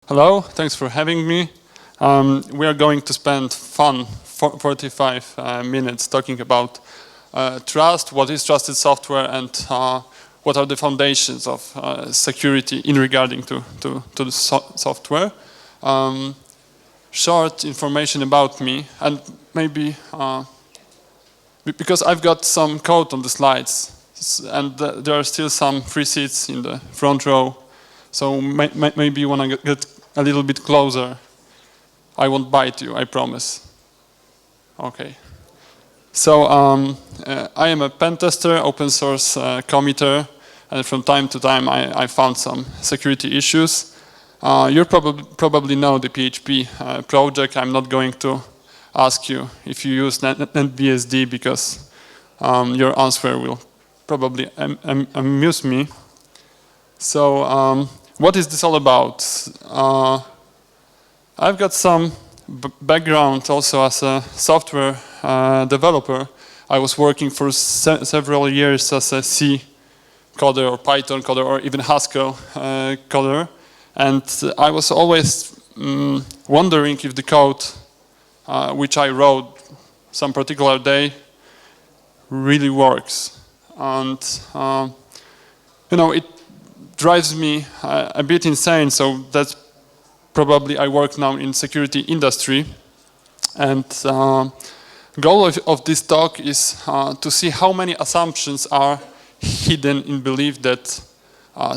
Hello, thanks for having me. We are going to spend 45 minutes talking about trust, what is trusted software, and what are the foundations of security in regarding to the software. Short information about me, and maybe because I've got some code on the slides, and there are still some free seats in the front row, so maybe you want to get a little bit closer. I won't bite you, I promise. Okay. So I am a pen tester, open source committer, and from time to time I found some security issues. You probably know the PHP project. I'm not going to ask you if you use NetBSD because your answer will probably amuse me. So what is this all about? I've got some background also as a software developer. I was working for several years as a C coder or Python coder or even Haskell coder. And I was always wondering if the code which I wrote some particular day really works. And you know, it drives me a bit insane, so that's probably I work now in security industry. And goal of this talk is to see how many assumptions are hidden in belief that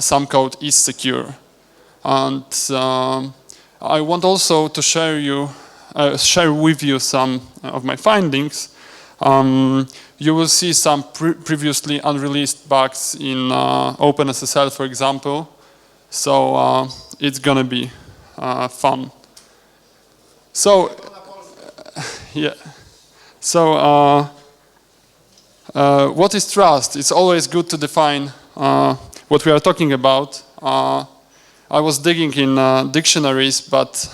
some code is secure. And I want also to share with you some of my findings. You will see some previously unreleased bugs in OpenSSL, for example. So it's gonna be fun. So yeah. So what is trust? It's always good to define what we are talking about. I was digging in dictionaries, but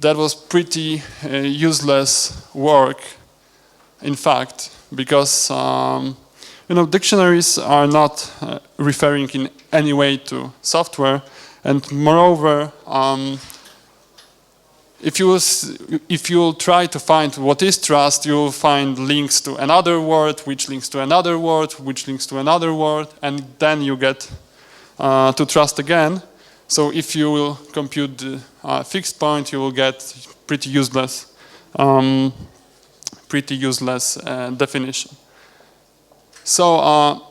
that was pretty useless work, in fact, because you know, dictionaries are not referring in any way to software, and moreover, if you will try to find what is trust, you will find links to another word, which links to another word, which links to another word, and then you get to trust again. So if you will compute the fixed point, you will get pretty useless definition. So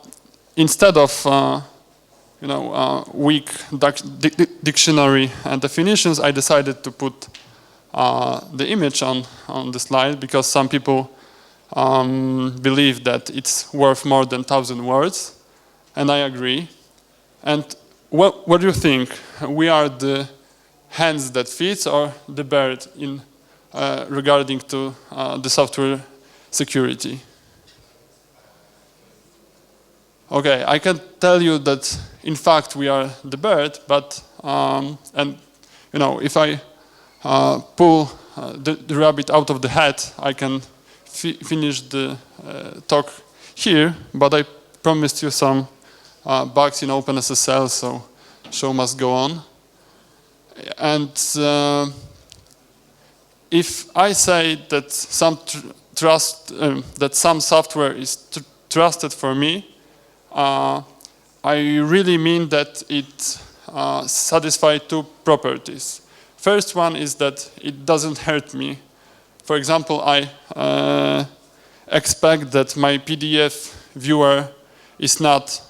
instead of you know, weak dictionary definitions, I decided to put the image on the slide because some people believe that it's worth more than 1,000 words, and I agree. And what do you think? We are the hands that feeds or the bird in regarding to the software security? Okay, I can tell you that in fact we are the bird, but and you know, if I pull the rabbit out of the hat, I can finish the talk here, but I promised you some bugs in OpenSSL, so show must go on. And if I say that some software is trusted for me, I really mean that it satisfies two properties. First one is that it doesn't hurt me. For example, I expect that my PDF viewer is not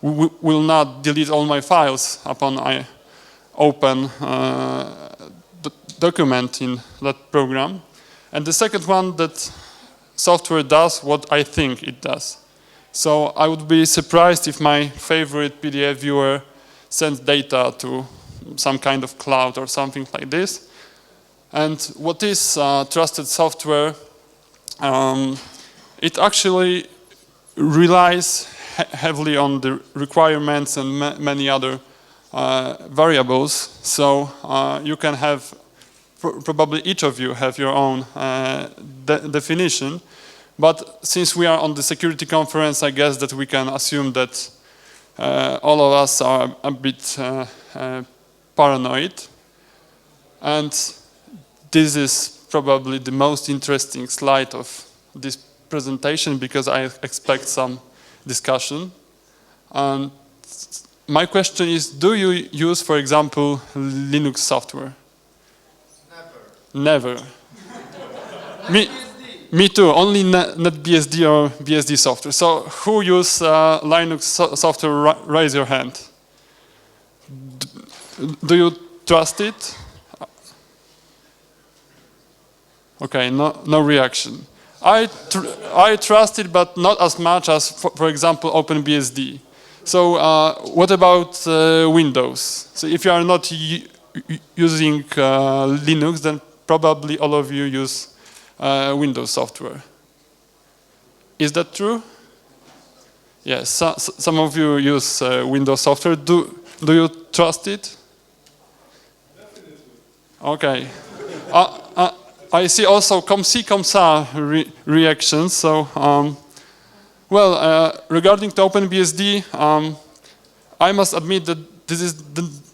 will not delete all my files upon I open the document in that program. And the second one, that software does what I think it does. So I would be surprised if my favorite PDF viewer sends data to some kind of cloud or something like this. And what is trusted software? It actually relies heavily on the requirements and many other variables. So you can have, probably each of you have your own definition. But since we are on the security conference, I guess that we can assume that all of us are a bit paranoid. And this is probably the most interesting slide of this presentation because I expect some discussion. And my question is, do you use, for example, Linux software? Never. Never. Me too, only not BSD or BSD software. So who use Linux software, raise your hand. Do you trust it? Okay, no reaction. I trust it, but not as much as, for example, OpenBSD. So what about Windows? So if you are not using Linux, then probably all of you use Windows software. Is that true? Yes, some of you use Windows software. Do you trust it? Definitely. Okay. I see also comme-ci, comme-ça reactions. So, regarding to OpenBSD, I must admit that this is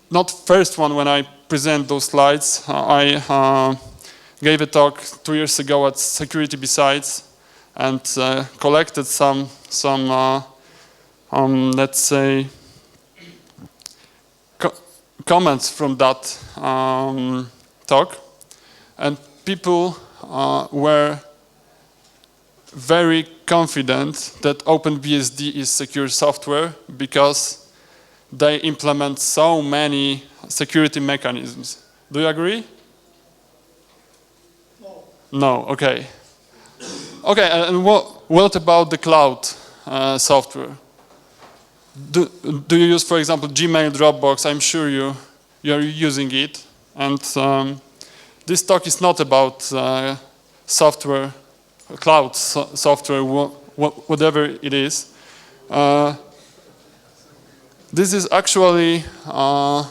not first one when I present those slides. I gave a talk 2 years ago at Security Besides and collected some let's say, comments from that talk, and people were very confident that OpenBSD is secure software because they implement so many security mechanisms. Do you agree? No. No, okay. Okay, and what about the cloud software? Do you use, for example, Gmail, Dropbox? I'm sure you are using it. And this talk is not about software, cloud software, whatever it is. This is actually a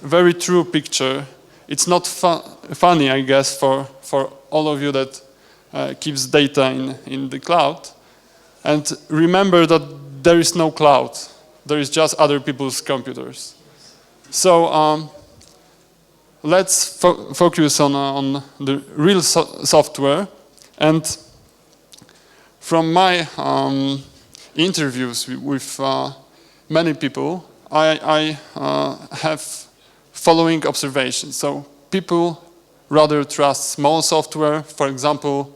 very true picture. It's not funny, I guess, for all of you that keeps data in the cloud. And remember that there is no cloud. There is just other people's computers. So let's focus on the real software. And from my interviews with many people, I have following observations. So people rather trust small software. For example,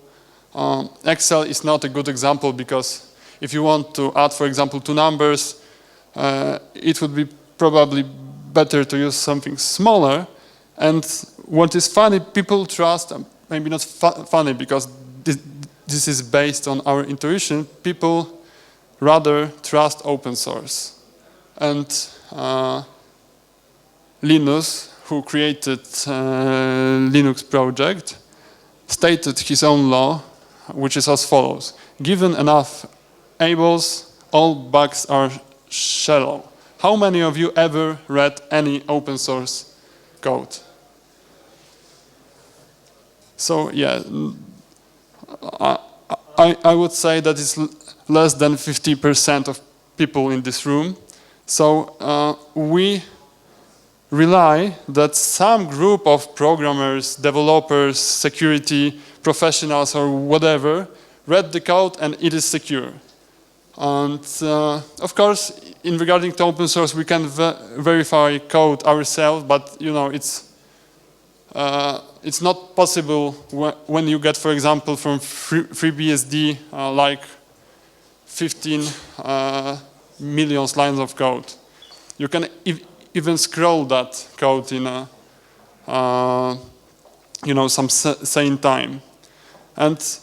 Excel is not a good example because if you want to add, for example, 2 numbers, it would be probably better to use something smaller. And what is funny, people trust, maybe not funny because this is based on our intuition, people rather trust open source. And Linus, who created Linux project, stated his own law, which is as follows. Given enough ables, all bugs are shallow. How many of you ever read any open source code? So yeah, I would say that it's less than 50% of people in this room. So we rely that some group of programmers, developers, security professionals or whatever read the code and it is secure. And of course, in regarding to open source, we can verify code ourselves, but you know it's not possible when you get, for example, from FreeBSD like 15 million lines of code. You can even scroll that code in a some sane time. And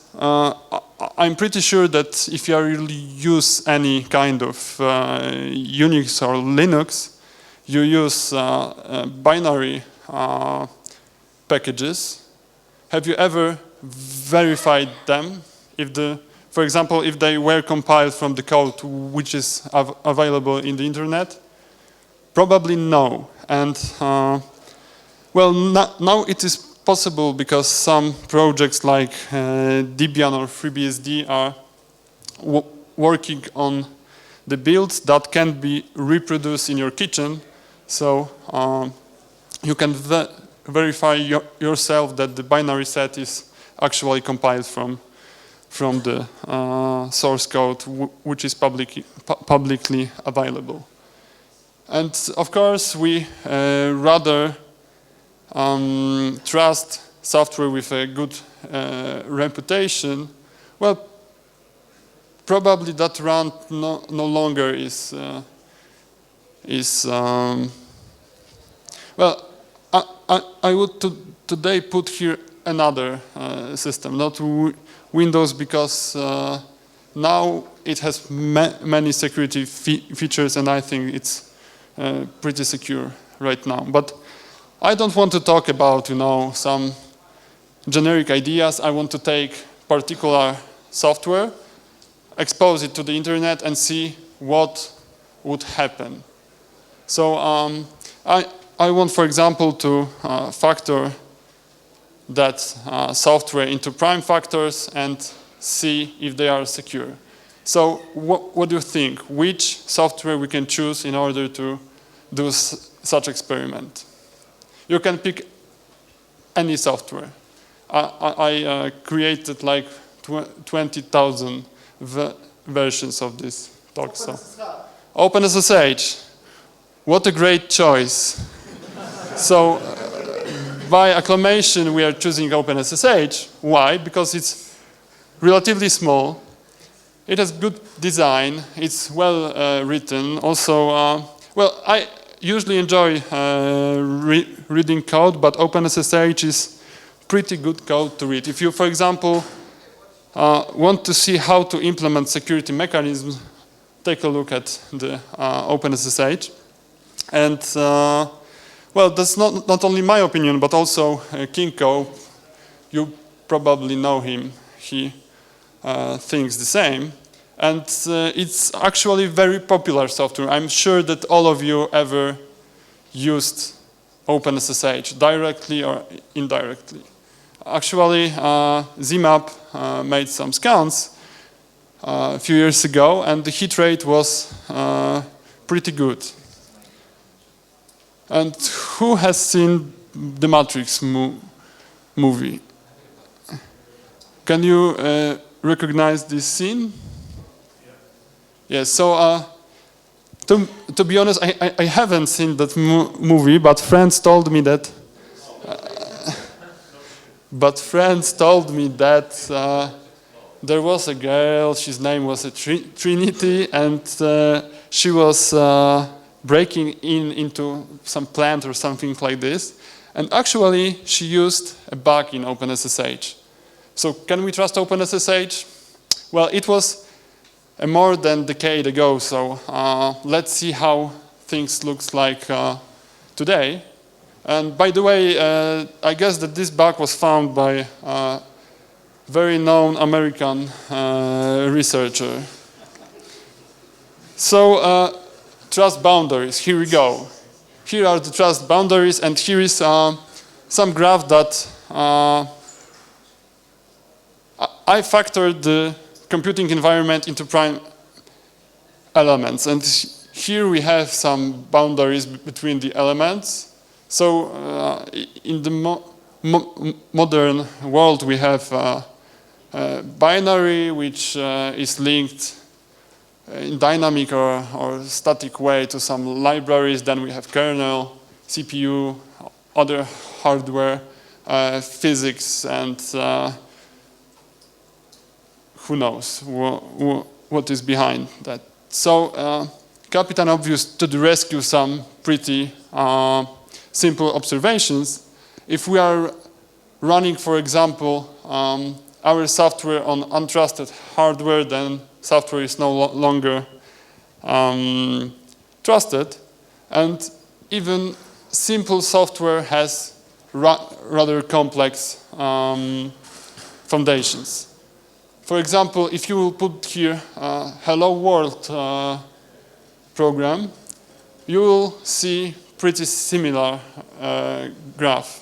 I'm pretty sure that if you really use any kind of Unix or Linux, you use binary packages. Have you ever verified them? For example, if they were compiled from the code which is available in the internet? Probably no. And well, now it is possible because some projects like Debian or FreeBSD are working on the builds that can be reproduced in your kitchen. So you can verify yourself that the binary set is actually compiled from the source code, which is publicly available. And of course, we rather trust software with a good reputation. Well, probably that run no longer is well, I would today put here another system, not Windows, because now it has many security features, and I think it's pretty secure right now. But I don't want to talk about, some generic ideas. I want to take particular software, expose it to the internet, and see what would happen. So I want, for example, to factor that software into prime factors and see if they are secure. So what do you think? Which software we can choose in order to do such experiment? You can pick any software. I created like 20,000 versions of this talk. So OpenSSH. What a great choice. So by acclamation, we are choosing OpenSSH. Why? Because it's relatively small. It has good design. It's well written. Also, well, I usually enjoy reading code, but OpenSSH is pretty good code to read. If you, for example, want to see how to implement security mechanisms, take a look at the OpenSSH. And well, that's not only my opinion, but also Kinko. You probably know him. He thinks the same. And it's actually very popular software. I'm sure that all of you ever used OpenSSH directly or indirectly. Actually, ZMAP made some scans a few years ago, and the hit rate was pretty good. And who has seen the Matrix movie? Can you recognize this scene? Yes, so to be honest, I haven't seen that movie, but friends told me that there was a girl, his name was Trinity, and she was breaking into some plant or something like this. And actually, she used a bug in OpenSSH. So can we trust OpenSSH? Well, it was more than a decade ago, so let's see how things look like today. And by the way, I guess that this bug was found by a very known American researcher. So trust boundaries, here we go. Here are the trust boundaries, and here is some graph that I factored the computing environment into prime elements. And here we have some boundaries between the elements. So in the modern world, we have binary, which is linked in dynamic or static way to some libraries. Then we have kernel, CPU, other hardware, physics, and who knows what is behind that. So Captain Obvious to the rescue, some pretty simple observations. If we are running, for example, our software on untrusted hardware, then software is no longer trusted. And even simple software has rather complex foundations. For example, if you will put here a Hello World program, you will see pretty similar graph.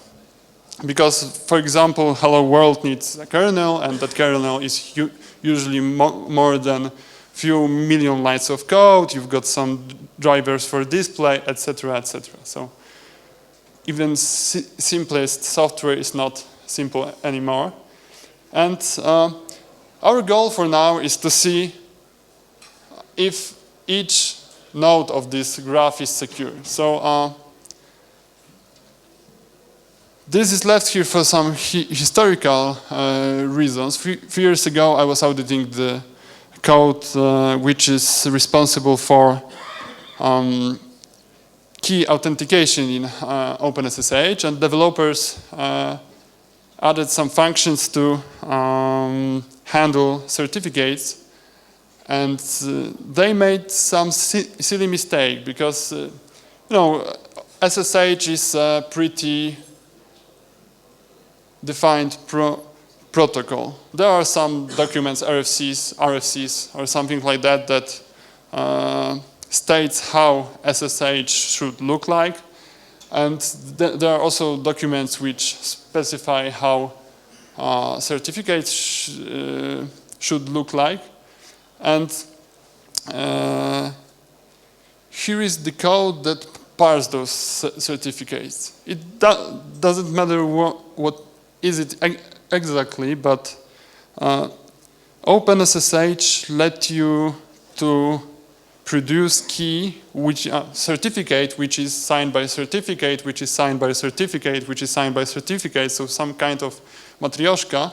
Because, for example, Hello World needs a kernel, and that kernel is usually more than few million lines of code, you've got some drivers for display, etc., etc. So even simplest software is not simple anymore. And our goal for now is to see if each node of this graph is secure. So this is left here for some historical reasons. Few years ago, I was auditing the code which is responsible for key authentication in OpenSSH, and developers added some functions to handle certificates, and they made some silly mistake because you know, SSH is a pretty defined protocol. There are some documents, RFCs, or something like that, that states how SSH should look like, and there are also documents which specify how certificates should look like. And here is the code that parses those certificates. It doesn't matter what is it exactly, but OpenSSH let you to produce key, which certificate, which is signed by certificate, which is signed by certificate, which is signed by certificate, so some kind of matryoshka,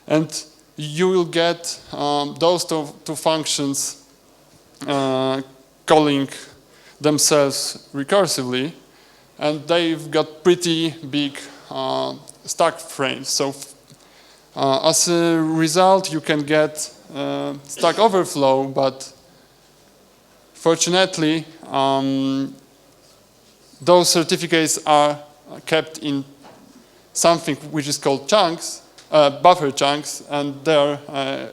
and you will get those two functions calling themselves recursively, and they've got pretty big stack frames. So as a result, you can get stack overflow, but fortunately, those certificates are kept in something which is called chunks, buffer chunks, and they are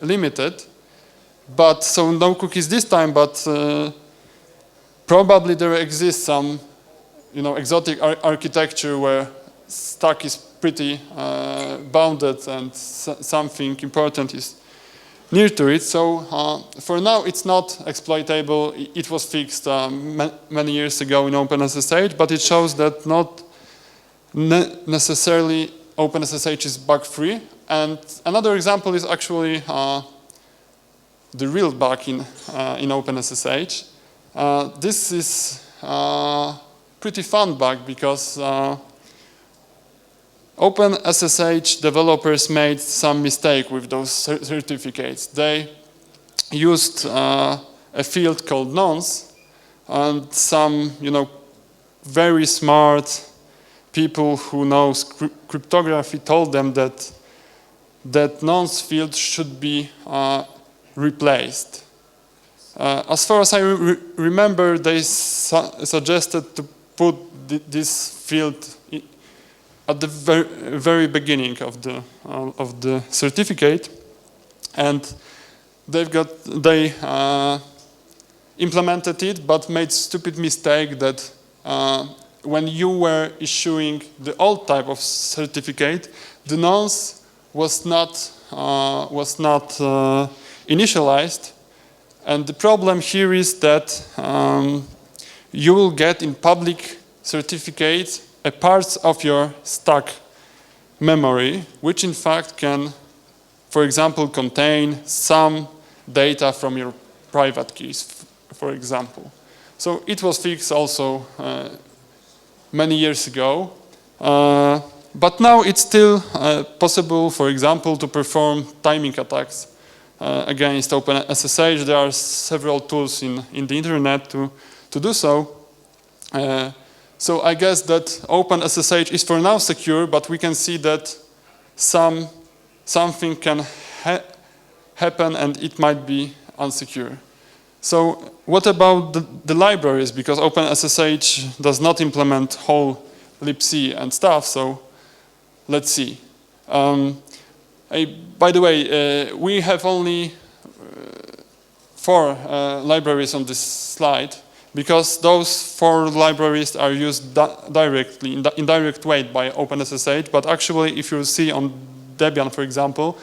limited. But so no cookies this time, but probably there exists some, exotic architecture where stack is pretty bounded and something important is near to it. So for now, it's not exploitable. It was fixed many years ago in OpenSSH, but it shows that not necessarily OpenSSH is bug-free. And another example is actually the real bug in OpenSSH. This is a pretty fun bug because OpenSSH developers made some mistake with those certificates. They used a field called nonce, and some, very smart people who know cryptography told them that nonce field should be replaced. As far as I remember, they suggested to put this field at the very beginning of the certificate, and they implemented it, but made stupid mistake that when you were issuing the old type of certificate, the nonce was not initialized, and the problem here is that you will get in public certificates a parts of your stack memory, which in fact can, for example, contain some data from your private keys, for example. So it was fixed also many years ago, but now it's still possible, for example, to perform timing attacks against OpenSSH. There are several tools in the internet to do so. So I guess that OpenSSH is for now secure, but we can see that something can happen and it might be unsecure. So what about the libraries? Because OpenSSH does not implement whole libc and stuff, so let's see. By the way, we have only 4 libraries on this slide, because those 4 libraries are used directly, in indirect way by OpenSSH, but actually if you see on Debian, for example,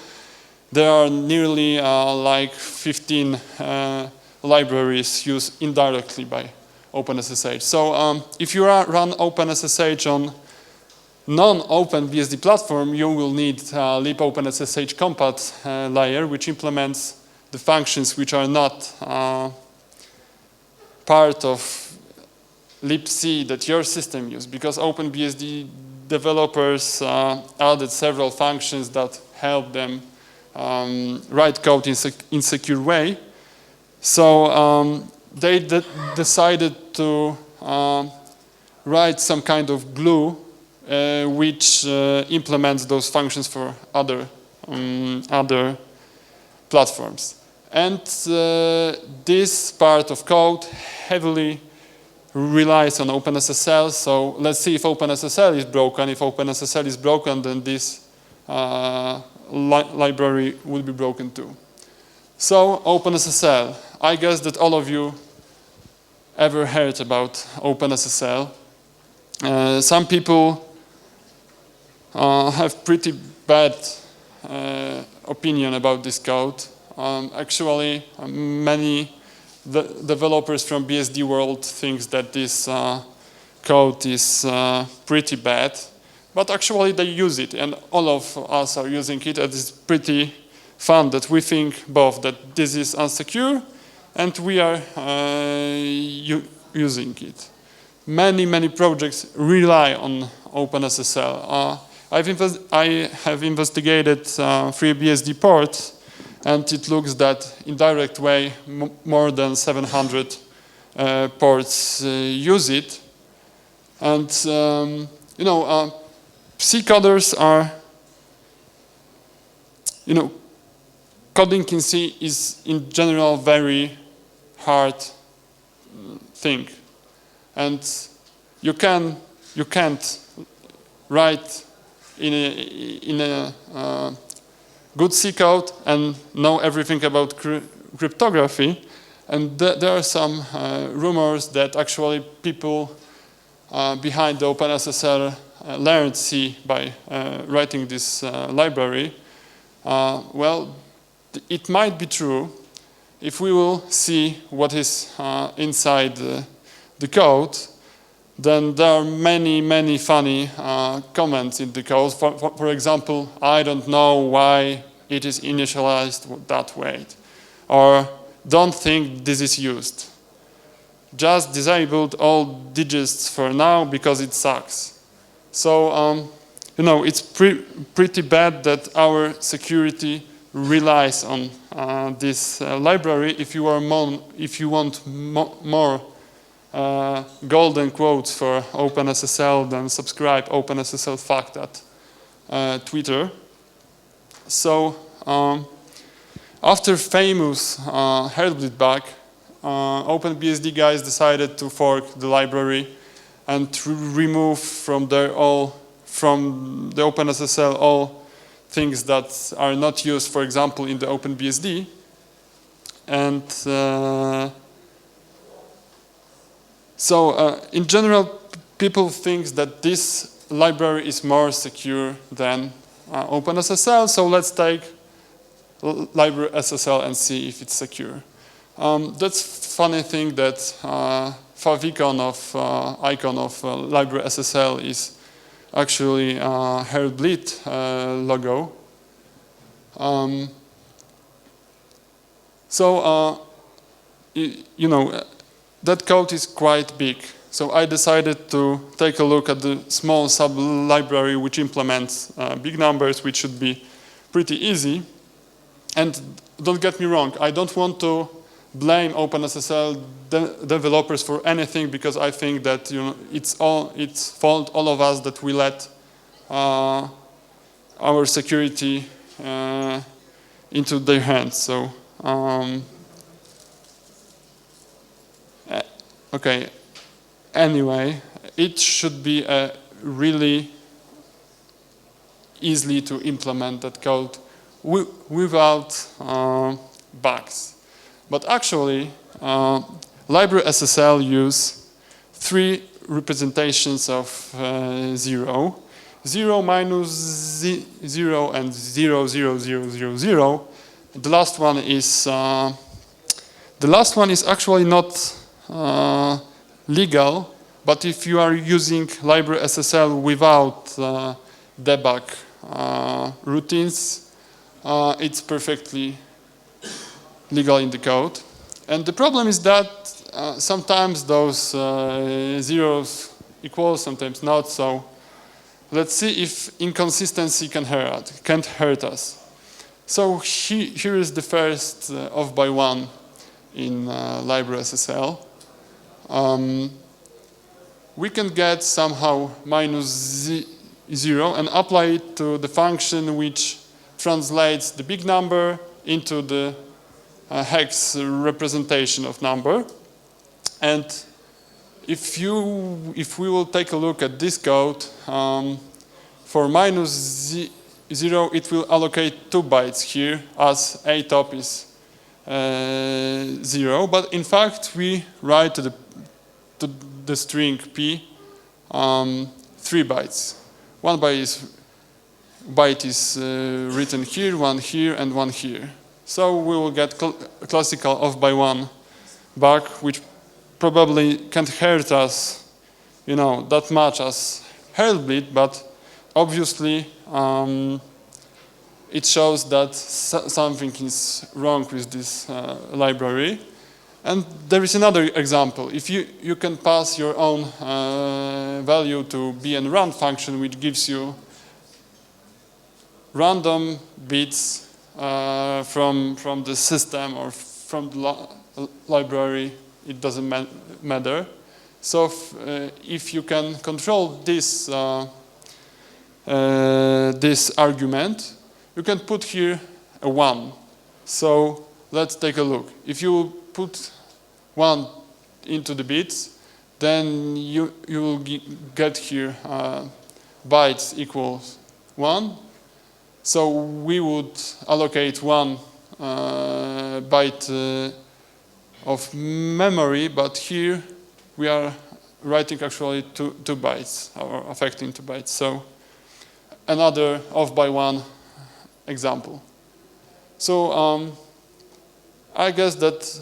there are nearly like 15 libraries used indirectly by OpenSSH. So if you run OpenSSH on non-OpenBSD platform, you will need libopenSSH compat layer, which implements the functions which are not part of libc that your system uses, because OpenBSD developers added several functions that help them write code in secure way. So they decided to write some kind of glue which implements those functions for other platforms. And this part of code heavily relies on OpenSSL. So let's see if OpenSSL is broken. If OpenSSL is broken, then this library will be broken too. So OpenSSL. I guess that all of you ever heard about OpenSSL. Some people have pretty bad opinion about this code. Actually, many developers from BSD world think that this code is pretty bad, but actually they use it, and all of us are using it, and it's pretty fun that we think both that this is unsecure and we are using it. Many projects rely on OpenSSL. I have investigated FreeBSD ports, and it looks that in direct way more than 700 ports use it. And you know, C coders are, you know, coding in C is in general very hard thing, and you can't write in a good C code and know everything about cryptography. And there are some rumors that actually people behind the OpenSSL learned C by writing this library. Well, it might be true if we will see what is inside the code. Then there are many funny comments in the code. For example, I don't know why it is initialized that way, or don't think this is used. Just disabled all digits for now because it sucks. So you know, it's pretty bad that our security relies on this library. If you want more golden quotes for OpenSSL, then subscribe OpenSSL Fact at Twitter. So after famous Heartbleed bug, OpenBSD guys decided to fork the library and to remove from the OpenSSL all things that are not used, for example, in the OpenBSD. And so in general, people think that this library is more secure than OpenSSL. So let's take library SSL and see if it's secure. That's funny thing that favicon of icon of library SSL is actually Heartbleed logo. So you know, that code is quite big. So I decided to take a look at the small sub-library which implements big numbers, which should be pretty easy. And don't get me wrong, I don't want to blame OpenSSL developers for anything, because I think that, you know, it's fault all of us that we let our security into their hands. So okay. Anyway, it should be really easily to implement that code without bugs. But actually, library SSL use 3 representations of 0. 0 minus 0 and 0, 0, 0, 0, 0. The last one is actually not legal, but if you are using library SSL without debug routines, it's perfectly legal in the code. And the problem is that sometimes those zeros equal, sometimes not. So let's see if inconsistency can't hurt us. So here is the first off by one in library SSL. We can get somehow minus 0 and apply it to the function which translates the big number into the hex representation of number. And if we will take a look at this code, for minus 0, it will allocate 2 bytes here as a top is 0. But in fact, we write to the string p 3 bytes. One byte is written here, one here, and one here. So we will get a classical off by one bug, which probably can't hurt us, that much as Heartbleed, but obviously it shows that something is wrong with this library. And there is another example. If you can pass your own value to bnrun function, which gives you random bits from the system or from the library, it doesn't matter. So if you can control this this argument, you can put here a 1. So let's take a look. If you put 1 into the bits, then you will get here bytes equals 1. So we would allocate 1 byte of memory, but here we are writing actually 2 bytes, or affecting 2 bytes. So another off by 1 example. So I guess that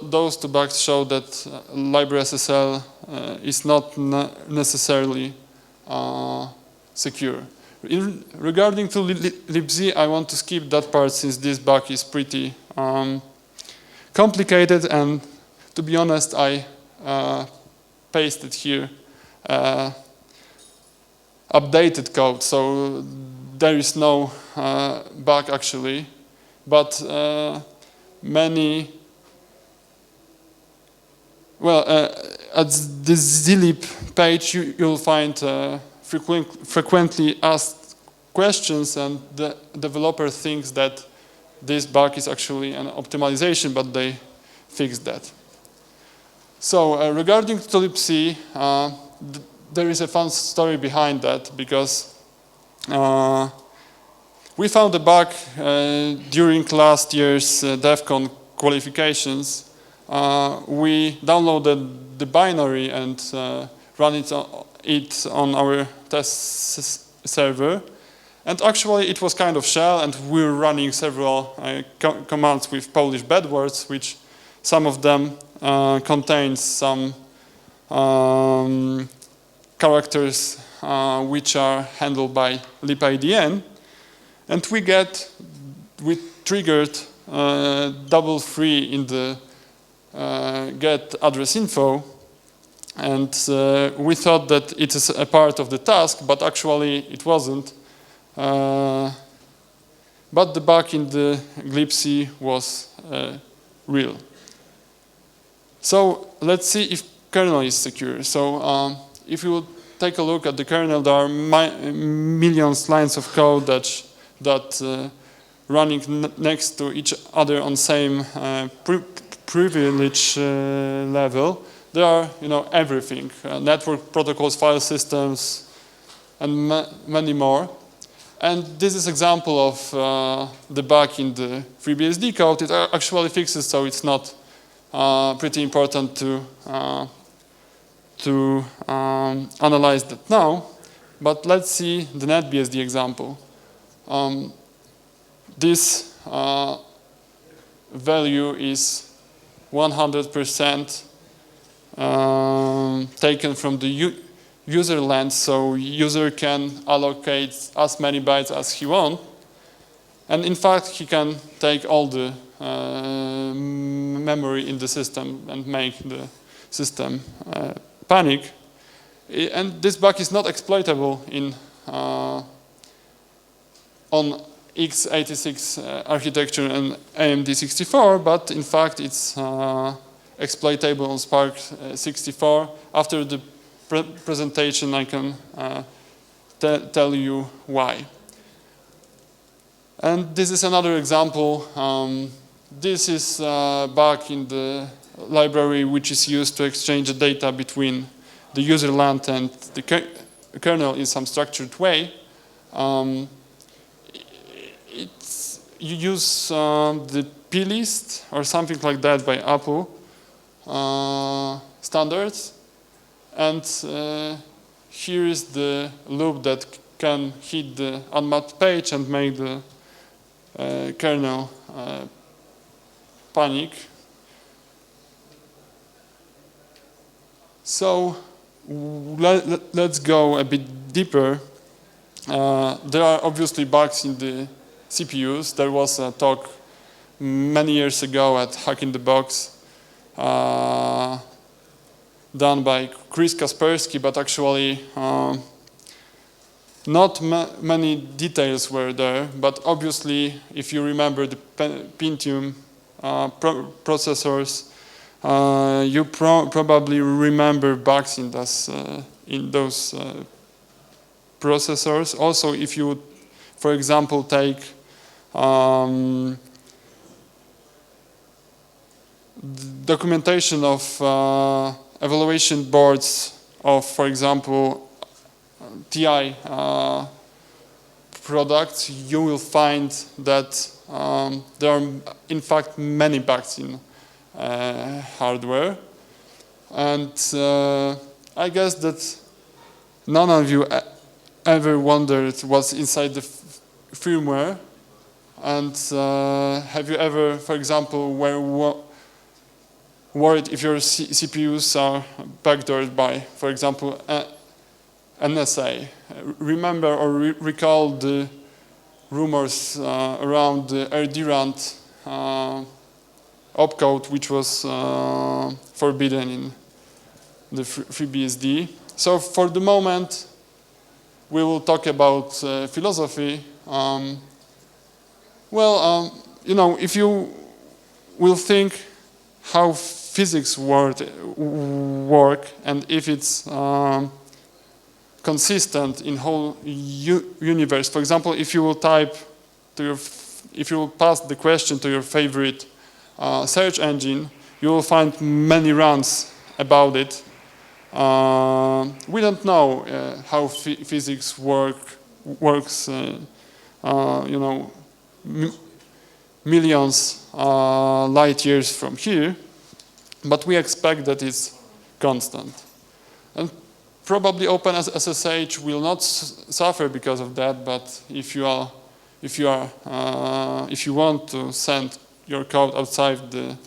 those 2 bugs show that library SSL is not necessarily secure. Regarding to libc, I want to skip that part since this bug is pretty complicated, and to be honest, I pasted here updated code, so there is no bug actually, but at the zlib page you'll find frequently asked questions, and the developer thinks that this bug is actually an optimization, but they fixed that. So regarding to libc, there is a fun story behind that, because we found a bug during last year's DEF CON qualifications. We downloaded the binary and ran it on our test server. And actually it was kind of shell, and we were running several commands with Polish bad words, which some of them contain some characters which are handled by libidn. And we triggered double free in the get address info, and we thought that it is a part of the task, but actually it wasn't. But the bug in the glibc was real. So let's see if kernel is secure. So if you will take a look at the kernel, there are millions lines of code that running next to each other on same privilege level. There are, everything: network protocols, file systems, and many more. And this is example of the bug in the FreeBSD code. It actually fixes, so it's not pretty important to analyze that now. But let's see the NetBSD example. This value is 100% taken from the user length, so user can allocate as many bytes as he wants. And in fact, he can take all the memory in the system and make the system panic. And this bug is not exploitable on x86 architecture and AMD 64, but in fact it's exploitable on SPARC 64. After the presentation, I can tell you why. And this is another example. This is a bug in the library which is used to exchange the data between the user land and the kernel in some structured way. You use the plist or something like that by Apple standards. And here is the loop that can hit the unmapped page and make the kernel panic. So let's go a bit deeper. There are obviously bugs in the CPUs. There was a talk many years ago at Hack in the Box done by Chris Kaspersky, but actually not many details were there. But obviously, if you remember the Pentium processors, you probably remember bugs in those processors. Also, if you, for example, take documentation of evaluation boards of, for example, TI products, you will find that there are, in fact, many bugs in hardware. And I guess that none of you ever wondered what's inside the firmware. And have you ever, for example, worried if your CPUs are backdoored by, for example, NSA? Remember or recall the rumors around the RDRAND opcode, which was forbidden in the FreeBSD. So for the moment, we will talk about philosophy. You know, if you will think how physics work and if it's consistent in whole universe. For example, if you will if you will pass the question to your favorite search engine, you will find many runs about it. We don't know how physics works. You know, millions light years from here, but we expect that it's constant. And probably OpenSSH will not suffer because of that. But if you want to send your code outside the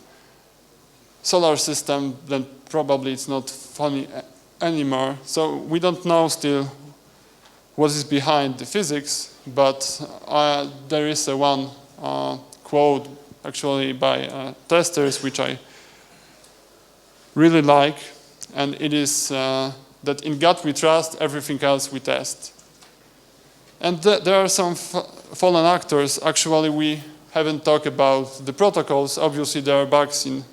solar system, then probably it's not funny anymore. So we don't know still what is behind the physics, but there is one quote actually by testers which I really like, and it is that in God we trust, everything else we test. And there are some fallen actors. Actually, we haven't talked about the protocols. Obviously, there are bugs in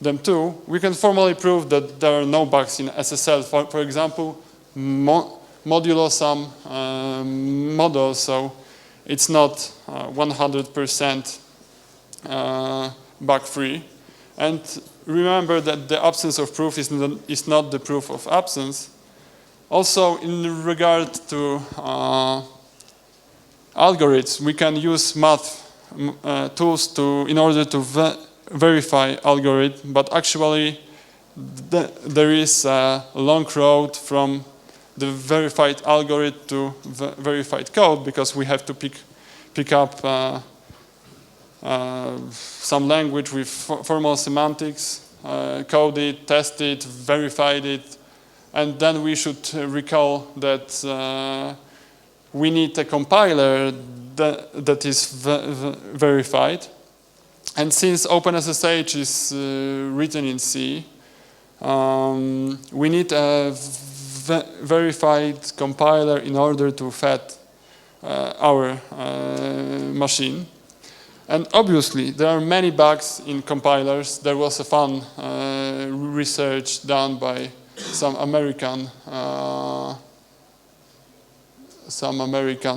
them too. We can formally prove that there are no bugs in SSL. For example, modulo some model, so it's not 100% bug-free. And remember that the absence of proof is not the proof of absence. Also, in regard to algorithms, we can use math tools in order to verify algorithm, but actually there is a long road from the verified algorithm to verified code, because we have to pick up some language with formal semantics, code it, test it, verified it, and then we should recall that we need a compiler that is verified. And since OpenSSH is written in C, we need a verified compiler in order to feed our machine. And obviously, there are many bugs in compilers. There was a fun research done by some American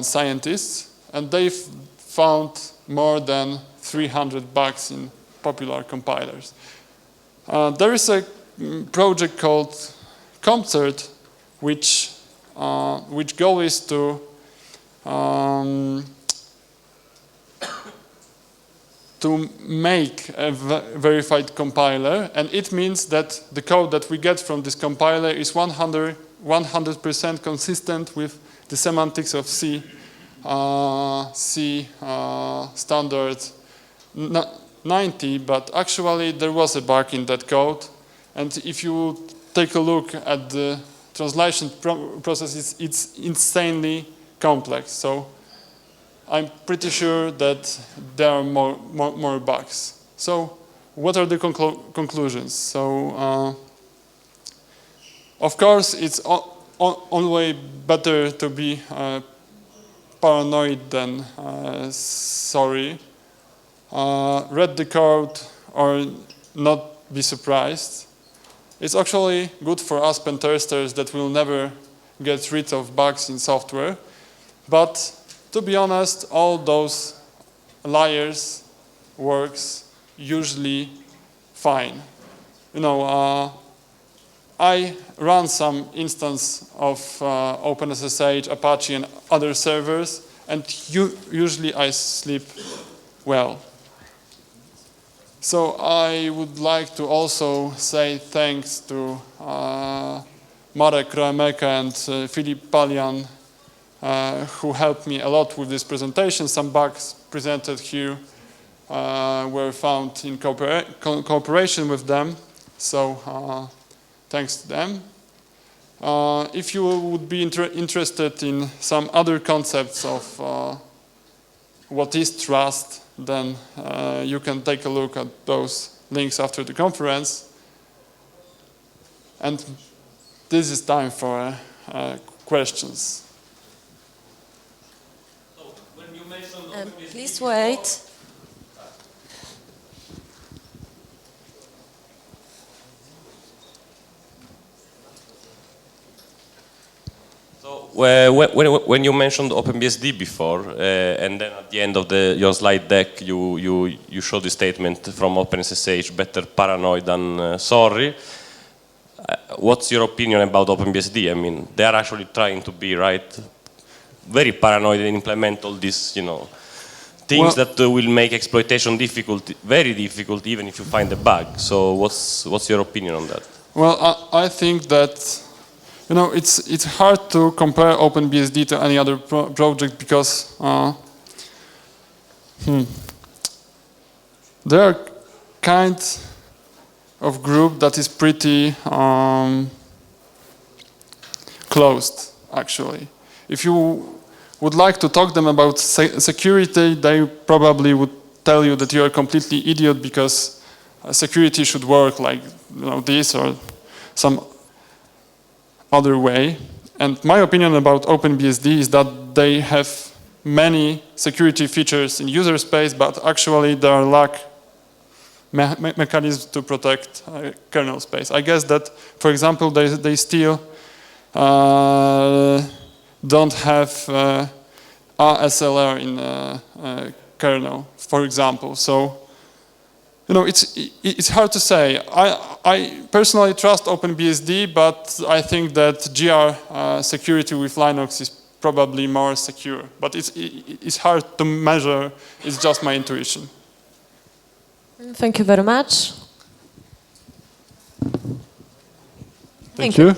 scientists, and they found more than 300 bugs in popular compilers. There is a project called CONFidence2015, which goal is to make a verified compiler, and it means that the code that we get from this compiler is 100% consistent with the semantics of C standard 90, but actually there was a bug in that code, and if you take a look at the translation process, it's insanely complex. So I'm pretty sure that there are more bugs. So what are the conclusions? So of course, it's always better to be paranoid than sorry. Read the code or not be surprised. It's actually good for us pen testers that will never get rid of bugs in software. But to be honest, all those liars works usually fine. You know, I run some instance of OpenSSH, Apache, and other servers, and usually I sleep well. So I would like to also say thanks to Marek Roemeka and Filip Palian, who helped me a lot with this presentation. Some bugs presented here were found in cooperation with them. So thanks to them. If you would be interested in some other concepts of what is trust, then you can take a look at those links after the conference. And this is time for questions. So, when you mentioned please wait. So when you mentioned OpenBSD before, and then at the end of your slide deck, you showed the statement from OpenSSH, better paranoid than sorry. What's your opinion about OpenBSD? I mean, they are actually trying to be very paranoid and implement all these, things that will make exploitation very difficult, even if you find a bug. So what's your opinion on that? Well, I think that it's hard to compare OpenBSD to any other project because there are kind of group that is pretty closed, actually. If you would like to talk to them about security, they probably would tell you that you are completely idiot because security should work like this or some other way. And my opinion about OpenBSD is that they have many security features in user space, but actually there are lack mechanisms to protect kernel space. I guess that, for example, they still don't have ASLR in kernel, for example. So it's hard to say. I personally trust OpenBSD, but I think that GR security with Linux is probably more secure. But it's hard to measure. It's just my intuition. Thank you very much. Thank you.